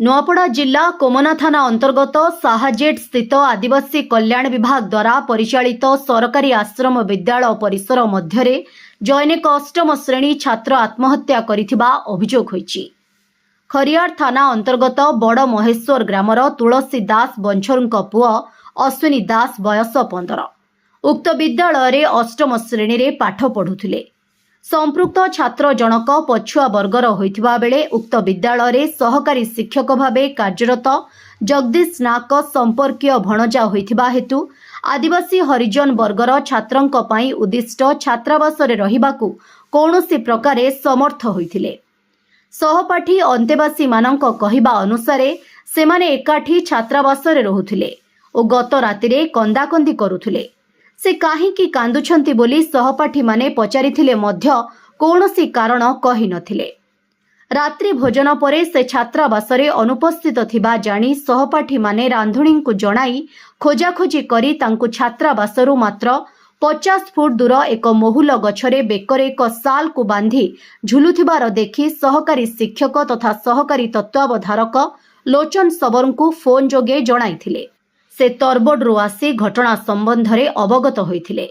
नुआपड़ा जिला कोमना थाना अंतर्गत साहाजेट स्थित आदिवासी कल्याण विभाग द्वारा परिचालित सरकारी आश्रम विद्यालय परिसर मध्य जैनिक अष्टम श्रेणी छात्र आत्महत्या करिथिबा अभियोग होईछि। खरियार थाना अंतर्गत बड़ महेश्वर ग्रामर तुलसी दास बंछरुंक पुओ अश्विनी दास बयस 15 उक्त विद्यालय रे अष्टम श्रेणी रे पाठ पढ़ुथिले। संपृक्त छात्र जनक पछुआ वर्गर होइथिबा बेले उक्त विद्यालय रे सहकारी शिक्षक भावे कार्यरत जगदीश नाक संपर्कीय भणजा होइथिबा हेतु आदिवासी हरिजन वर्गर छात्रंक पई उद्दिष्ट छात्रावास रे रहिबाकू कौनसी प्रकारे समर्थ होइथिले। सहपाठी अंतेवासी मानक कहिबा अनुसारे सेमाने एकाठी छात्रावास रे रहुथिले ओ गत रातिरे कंदाकंदी करुथिले। से काहींकी कांदुछंती बोली सहपाठी माने पचारिथिले मध्य कौनसी कारण कहि नथिले। रात्रि भोजन परे से छात्रावास रे अनुपस्थित थिबा जानी सहपाठी माने रांधुणी को जणाई खोजाखोजी करी तांकु छात्रावासरु मात्र 50 फुट दूर एक महुल गछरे बेकरे एक साल को बांधी झुलुथिबार देखि सहकारी शिक्षक तथा सहकारी तत्वावधारक लोचन सबरु को फोन जोगे जणाइथिले। से तरबोडरू आसी घटना संबंध में अवगत होइथिले।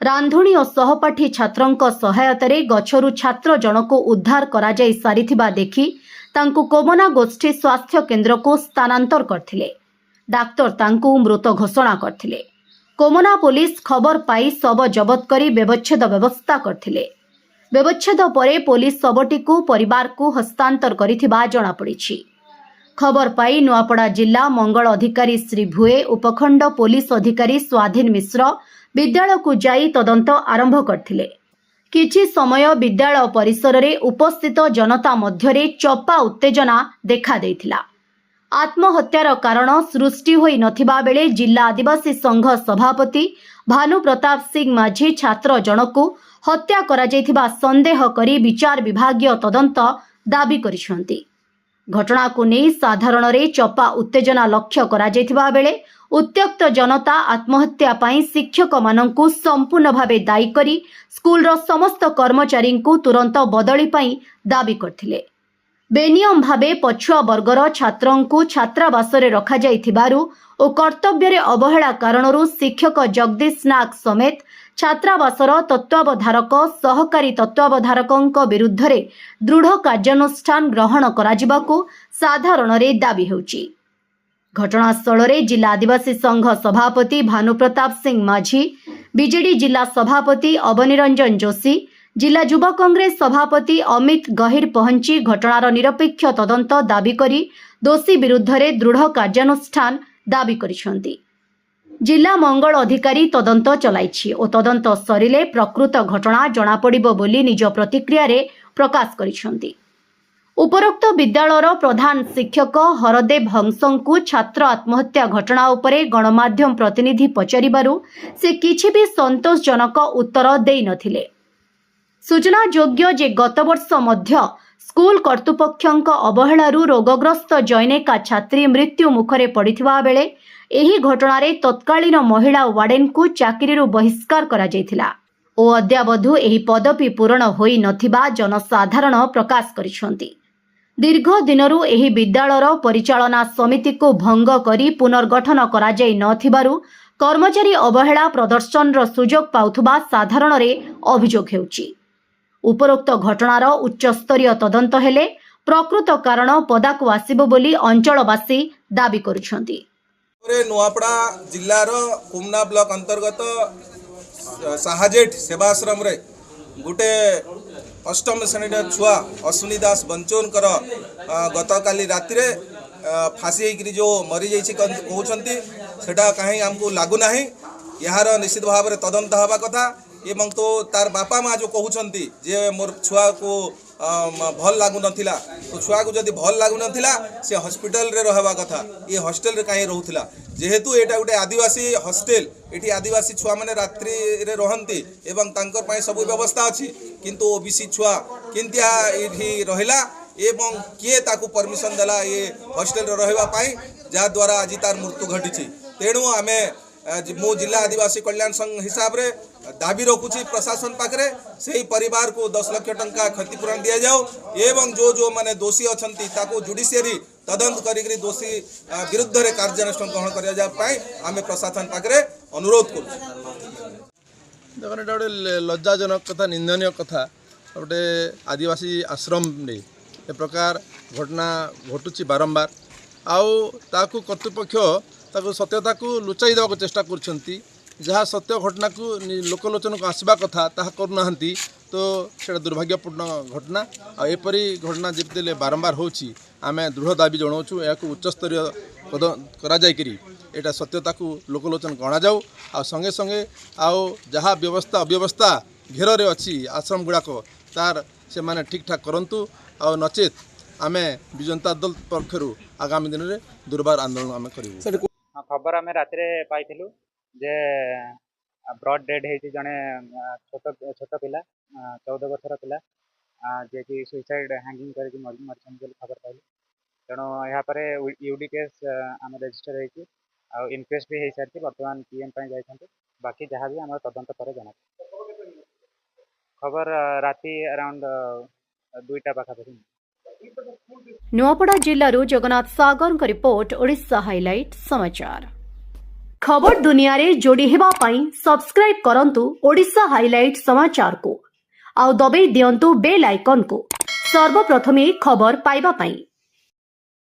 रांधुणी और सहपाठी छात्रंक सहायतारे गछरु छात्र जनक उद्धार करा जाई सारिथिबा देखि तांकु कोमना गोष्ठी स्वास्थ्य केन्द्र को स्थानांतर करथिले। डाक्टर तांकु मृत घोषणा करथिले। कोमना पुलिस खबर पाई शव जबत करी व्यवच्छेद व्यवस्था करथिले। व्यवच्छेद परे पुलिस शवटी को परिवार को हस्तांतर करिथिबा जणा पड़िछि। खबर पाई नुआपड़ा जिला मंगल अधिकारी श्री भुए उपखंड पुलिस अधिकारी स्वाधीन मिश्र विद्यालय को जाई तदंत आरंभ करथिले। किछि समय विद्यालय परिसर रे उपस्थित जनता मध्यरे चपा उत्तेजना देखा देइथिला। आत्महत्यार कारण सृष्टि होई नथिबा बेले जिला आदिवासी संघ सभापति भानु प्रताप सिंह माझी छात्र जनकू हत्या करा जाइथिबा संदेह करी विचार विभागीय तदंत दाबी करिसंती। घटना को नहीं साधारण रे चपा उत्तेजना लक्ष्य करा जाइथिबा बेले उत्त्यक्त जनता आत्महत्या पाई शिक्षक मानंकु संपूर्ण भावे दायी करी स्कूल रो समस्त कर्मचारी को तुरंत बदली पाई दाबी करथिले। बेनियम भावे पछुआ वर्गर छात्रंकु छात्रावास रे रखा जाइथिबारु ओ कर्तव्य रे अवहेला कारणरू शिक्षक जगदीश नाग समेत छात्रावासर तत्वावधारक सहकारी तत्वावधारकंक विरुद्ध रे दृढ़ कार्यानुष्ठान ग्रहण कराजिबाकू साधारण रे दाबी हेउची। घटनास्थल रे जिला आदिवासी संघ सभापति भानु प्रताप सिंह माझी, बीजेडी जिला सभापति अवनिरंजन जोशी, जिला युवा कांग्रेस सभापति अमित गहिर पहुंची घटनार निरपेक्ष तदंत दाबी करी दोषी विरुद्ध रे दृढ़ कार्यानुष्ठान दाबी करिसंती। जिला मंगल अधिकारी तदंत चलाइछि ओ तदंत सरिले प्रकृत घटना जणा पड़िबो बोली निज प्रतिक्रिया रे प्रकाश करिसंती। उपरोक्त विद्यालयर प्रधान शिक्षक हरदेव हंसंकु छात्र आत्महत्या घटना उपरे गणमाध्यम प्रतिनिधि पचारिबारु से किछि भी संतोषजनक उत्तर देई नथिले। सूचना योग्य जे गत वर्ष मध्य स्कूल कर्तृपक्षंक अवहेलारू रोगग्रस्त जैनिका छात्री मृत्यु मुखरे पड़िथिबा बेले एही घटनारे तत्कालीन महिला वार्डेन को चाकरीरू बहिष्कार करा जायथिला ओ अद्यावधु एही पदवी पूरण होई नथिबा जनसाधारण प्रकाश करिसंती। दीर्घ दिनरू एही विद्यालयर परिचालना समिति को भंग करी पुनर्गठन करा जाय नथिबारु कर्मचारी अवहेला प्रदर्शन रो सुजोग पाउथबा साधारण रे अभियोग हेउची। उपरोक्त घटनार उच्च स्तरीय तदंत हेले प्रकृत कारण पदाकू आसिबो बोली अंचलवासी दाबी करुछंती। नुआपड़ा जिलार कोमना ब्लॉक अंतर्गत साहाजेट सेवाश्रम रे गोटे अष्टम श्रेणी छुआ अश्विनी दास बंचोनकर गत काली राति रे फांसी होकर जो मरी जाइछि कहउछंती सेटा कहीं हमको लागू नाही। यार निश्चित भाव में तदंत हवा कथा एवं तो तार बापा माँ जो कहउछंती जे मोर छुआ को भल लागू नथिला तो छुआ को जदि भल लागू नथिला से हॉस्पिटल रे रहबा कथा ये हॉस्टल रे काहे रहउथिला जेहेतु एटा गोटे आदिवासी हॉस्टल एठी आदिवासी छुआ माने रात्रि रे रहंती एवं तांकर पाए सब व्यवस्था अछि किंतु ओबीसी छुआ किंतिया एठी रहिला एवं किए ताकू परमिशन देला ये हॉस्टल रे रहबा पाए जा द्वारा आज तार मृत्यु घटिछि। तेणु आमे मो जिला आदिवासी कल्याण संघ हिसाब रे दाबी रखुची प्रशासन पाखरे से परिवार को 10 लाख टंका क्षतिपूरण दि जाओ एवं जो जो माने दोषी अच्छी ताको जुडिशियरी तदंत करी दोषी विरुद्ध रे कार्यानुष्ठान ग्रहण करा जा पाई आमे प्रशासन पाखरे अनुरोध करू। देखो एटा गोटे लज्जाजनक कथा निंदनीय कथा गोटे आदिवासी आश्रम रे ए प्रकार घटना घटुची बारंबार आउ ताकू कर्तृपक्ष ताकू सत्यता को लुचाई देवा चेष्टा कर जहाँ सत्य घटना को लोकलोचन को आसवा कथा ताहा करूनाहांती तो सेटा दुर्भाग्यपूर्ण घटना आ एपरी घटना जिते बारंबार होची आमे दृढ़ दाबी जनाऊँ या उच्चस्तरीय करा जायकरी एटा सत्यता को लोकलोचन गणा जाऊ आ संगे संगे आउ जहाँ व्यवस्था अव्यवस्था घेर रे अच्छी आश्रम गुड़ाक तार से माने ठीक ठाक करंतु आ नचेत आमे विजु जनता दल पक्षरु आगामी दिन में दुर्बार आंदोलन आमे करिवु। खबर आम राति पाइलु जे ब्रड डेड है जड़े छोट पिला 14 वर्षर पिला जे कि सुइसाइड हैंगिंग कर मरी खबर पाइलु तेणु यापर यूडी केस आम रेजिस्टर हो इनक्वेस्ट भी हो सारी बर्तमान पीएम जाइए बाकी जहाँ भी आम तदंत पर जना खबर राति अराउंड 2टा पाखापाखि। नुआपड़ा जिल्लारू जगन्नाथ सागर रिपोर्ट ओडिशा हाइलाइट समाचार खबर दुनिया रे जोड़ी हेबा पाई सब्सक्राइब करंतु ओडिशा हाइलाइट समाचार को आउ दबे दियंतु बेल आइकन को सर्वप्रथमे खबर पाइबा पाई।